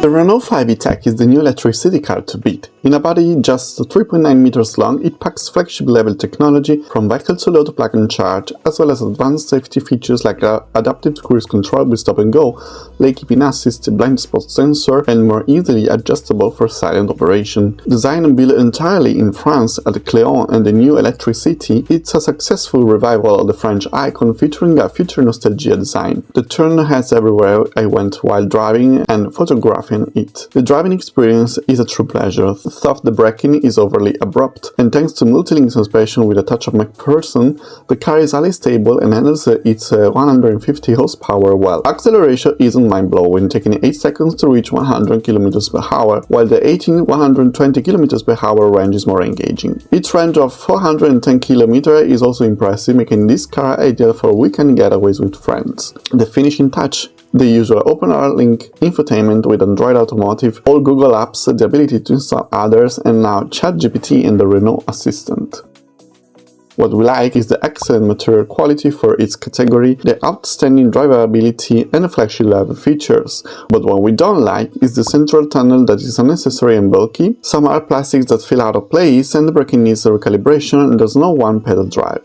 The Renault 5 E-Tech is the new electric city car to beat. In a body just 3.9 meters long, it packs flagship-level technology from vehicle-to-load to plug-and-charge, as well as advanced safety features like adaptive cruise control with stop-and-go, lane keeping assist, blind spot sensor, and more easily adjustable for silent operation. Designed and built entirely in France at Cléon and the new electric city, it's a successful revival of the French icon featuring a future nostalgia design. The turn heads everywhere I went while driving and photographing it. The driving experience is a true pleasure. Thus, the braking is overly abrupt, and thanks to multi-link suspension with a touch of MacPherson, the car is highly stable and handles its 150 horsepower well. Acceleration isn't mind-blowing, taking 8 seconds to reach 100 km per hour, while the 120 km per hour range is more engaging. Its range of 410 km is also impressive, making this car ideal for weekend getaways with friends. The finishing touch: the usual OpenR Link infotainment with Android Automotive, all Google Apps, the ability to install others, and now ChatGPT and the Renault Assistant. What we like is the excellent material quality for its category, the outstanding drivability, and the flagship-level features. But what we don't like is the central tunnel that is unnecessary and bulky, some hard plastics that feel out of place, and the braking needs a recalibration and there's no one-pedal drive.